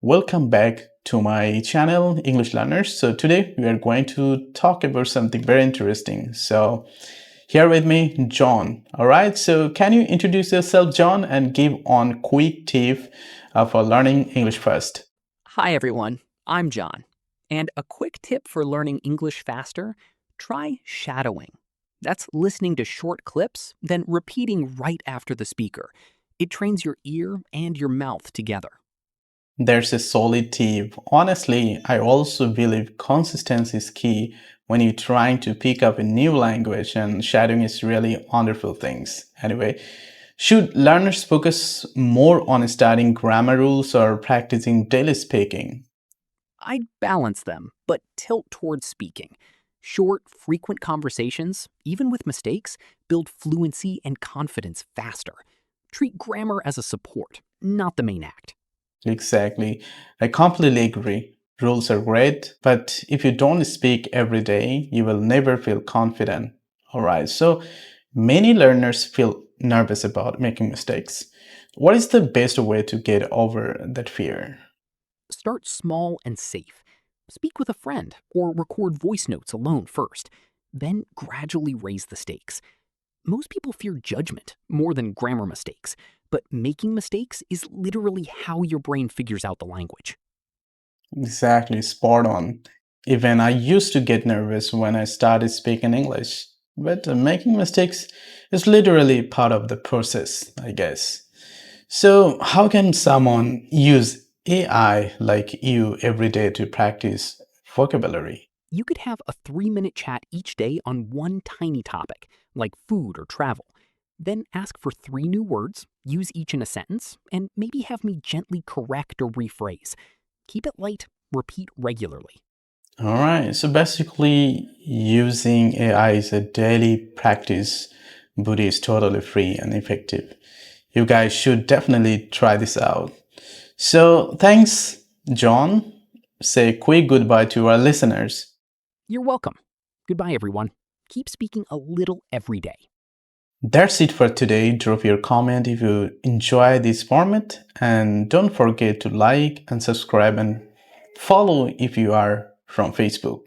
Welcome back to my channel, English Learners. So today we are going to talk about something very interesting. So here with me, John. All right. So can you introduce yourself, John, and give on quick tip for learning English first? Hi, everyone. I'm John. And a quick tip for learning English faster, try shadowing. That's listening to short clips, then repeating right after the speaker. It trains your ear and your mouth together. There's a solid tip. Honestly, I also believe consistency is key when you're trying to pick up a new language, and shadowing is really wonderful things. Anyway, should learners focus more on studying grammar rules or practicing daily speaking? I'd balance them, but tilt towards speaking. Short, frequent conversations, even with mistakes, build fluency and confidence faster. Treat grammar as a support, not the main act. Exactly. I completely agree. Rules are great, but if you don't speak every day, you will never feel confident. All right. So many learners feel nervous about making mistakes. What is the best way to get over that fear? Start small and safe. Speak with a friend or record voice notes alone first. Then gradually raise the stakes. Most people fear judgment more than grammar mistakes, but making mistakes is literally how your brain figures out the language. Exactly, spot on. Even I used to get nervous when I started speaking English, but making mistakes is literally part of the process, I guess. So, how can someone use AI like you every day to practice vocabulary? You could have a 3-minute chat each day on one tiny topic, like food or travel. Then ask for 3 new words, use each in a sentence, and maybe have me gently correct or rephrase. Keep it light, repeat regularly. All right, so basically, using AI is a daily practice, but it's totally free and effective. You guys should definitely try this out. So, thanks, John. Say a quick goodbye to our listeners. You're welcome. Goodbye, everyone. Keep speaking a little every day. That's it for today. Drop your comment if you enjoy this format, and don't forget to like and subscribe and follow if you are from Facebook.